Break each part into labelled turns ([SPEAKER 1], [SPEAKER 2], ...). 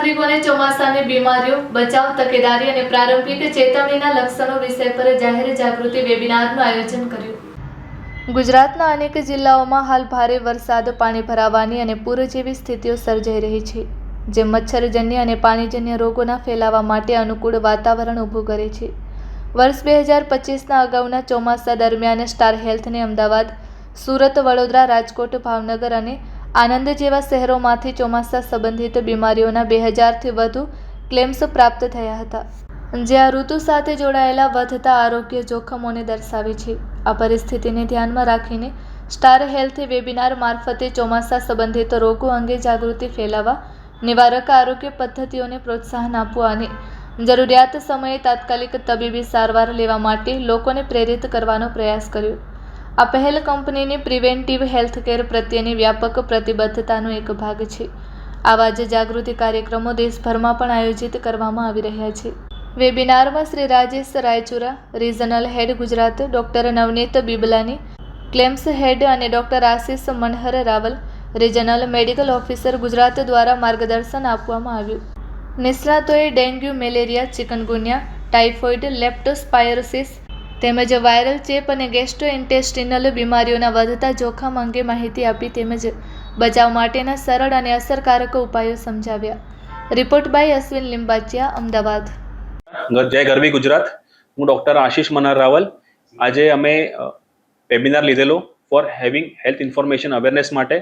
[SPEAKER 1] નાગરિકોને ચોમાસાની બીમારીઓ, બચાવ, તકેદારી અને પ્રારંભિક ચેતવણીના લક્ષણો વિષય પર જાહેર જાગૃતિ વેબિનારનું આયોજન કર્યું। ગુજરાતના અનેક જિલ્લાઓમાં હાલ ભારે વરસાદ, પાણી ભરાવાની અને પૂર જેવી સ્થિતિઓ સર્જાઈ રહી છે, જે મચ્છરજન્ય અને પાણીજન્ય રોગોના ફેલાવા માટે અનુકૂળ વાતાવરણ ઊભું કરે છે। વર્ષ 2025ના અગાઉના ચોમાસા દરમિયાન સ્ટાર હેલ્થને અમદાવાદ, સુરત, વડોદરા, રાજકોટ, ભાવનગર અને આણંદ જેવા શહેરોમાંથી ચોમાસા સંબંધિત બીમારીઓના 2000થી વધુ ક્લેમ્સ પ્રાપ્ત થયા હતા, જે આ ઋતુ સાથે જોડાયેલા વધતા આરોગ્ય જોખમોને દર્શાવે છે। આ પરિસ્થિતિને ધ્યાનમાં રાખીને સ્ટાર હેલ્થે વેબિનાર મારફતે ચોમાસા સંબંધિત રોગો અંગે જાગૃતિ ફેલાવવા, નિવારક આરોગ્ય પદ્ધતિઓને પ્રોત્સાહન આપવા અને જરૂરિયાત સમયે તાત્કાલિક તબીબી સારવાર લેવા માટે લોકોને પ્રેરિત કરવાનો પ્રયાસ કર્યો। આ પહેલ કંપનીની પ્રિવેન્ટિવ હેલ્થકેર પ્રત્યેની વ્યાપક પ્રતિબદ્ધતાનો એક ભાગ છે। આવા જ જાગૃતિ કાર્યક્રમો દેશભરમાં પણ આયોજિત કરવામાં આવી રહ્યા છે। વેબિનારમાં Shri Rajesh Raichura, regional head Gujarat, doctor Navneet Biblani, claims head અને doctor Ashish Manhar Raval, regional medical officer Gujarat દ્વારા માર્ગદર્શન આપવામાં આવ્યું। નિષ્ણાતોએ dengue, malaria, chikungunya, typhoid, leptospirosis તેમજ વાયરલ ચેપ અને ગેસ્ટ્રોઇન્ટેસ્ટિનલ બીમારીઓના વધતા જોખમ અંગે માહિતી આપી તેમજ બચાવ માટેના સરળ અને અસરકારક ઉપાયો સમજાવ્યા। Report by Ashwin Limbachiya, Ahmedabad.
[SPEAKER 2] જય ગરવી ગુજરાત। હું ડૉક્ટર આશિષ મનહર રાવલ। આજે અમે વેબિનાર લીધેલો for having health information awareness માટે।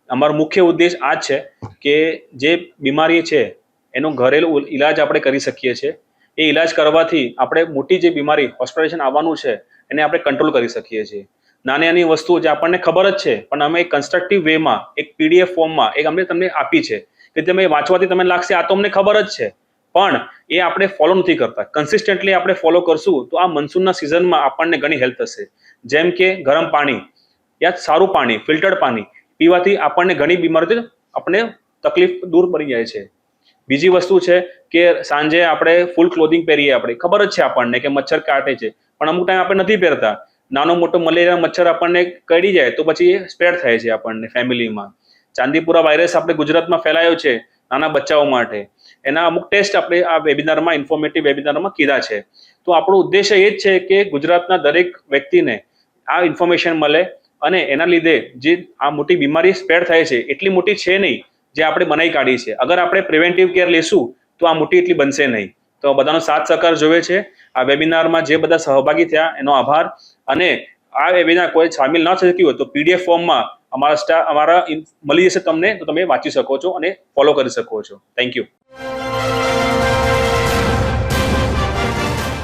[SPEAKER 2] અમારો મુખ્ય ઉદ્દેશ આ છે કે જે બીમારી છે એનો ઘરેલું ઇલાજ આપણે કરી શકીએ છીએ। એ ઇલાજ કરવાથી આપણે મોટી જે બીમારી હોસ્પિટલાઇઝેશન આવવાનું છે એને આપણે કંટ્રોલ કરી શકીએ છીએ। નાની નાની વસ્તુઓ જે આપણને ખબર જ છે પણ અમે એક કન્સ્ટ્રક્ટિવ વેમાં એક PDF ફોર્મમાં એક અમે તમને આપી છે કે તમે વાંચવાથી તમને લાગશે આ તો અમને ખબર જ છે, પણ એ આપણે ફોલો નથી કરતા। કન્સિસ્ટન્ટલી આપણે ફોલો કરશું તો આ મનસૂનના સિઝનમાં આપણને ઘણી હેલ્પ થશે। જેમ કે ગરમ પાણી યા સારું પાણી, ફિલ્ટર્ડ પાણી પીવાથી આપણને ઘણી બીમારીથી આપણે તકલીફ દૂર પડી જાય છે। બીજી વસ્તુ છે કે સાંજે આપણે ફૂલ ક્લોધિંગ પહેરીએ, આપણે ખબર જ છે આપણને કે મચ્છર કાટે છે, પણ અમુક ટાઈમ આપણે નથી પહેરતા। નાનો મોટો મલેરિયા મચ્છર આપણને કરડી જાય તો પછી એ સ્પ્રેડ થાય છે આપણને ફેમિલીમાં। ચાંદીપુરા વાયરસ આપણે ગુજરાતમાં ફેલાયો છે નાના બચ્ચાઓ માટે, એના અમુક ટેસ્ટ આપણે આ વેબિનારમાં ઇન્ફોર્મેટિવ વેબિનારમાં કીધા છે। તો આપણો ઉદ્દેશ્ય એ જ છે કે ગુજરાતના દરેક વ્યક્તિને આ ઇન્ફોર્મેશન મળે અને એના લીધે જે આ મોટી બીમારી સ્પ્રેડ થાય છે એટલી મોટી છે નહીં જે આપણે બનાવી કાઢી છે। અગર આપણે પ્રિવેન્ટિવ કેર લેશું તો આ મોટી એટલી બનશે નહીં। તો બધાનો સાથ સહકાર જોઈએ છે। આ વેબિનારમાં જે બધા સહભાગી થયા એનો આભાર। અને આ વેબિનાર કોઈ સામેલ ન થઈ શક્યું હોય તો PDF ફોર્મમાં અમારા મળી જશે તમને, તો તમે વાંચી શકો છો અને ફોલો કરી શકો છો। Thank you.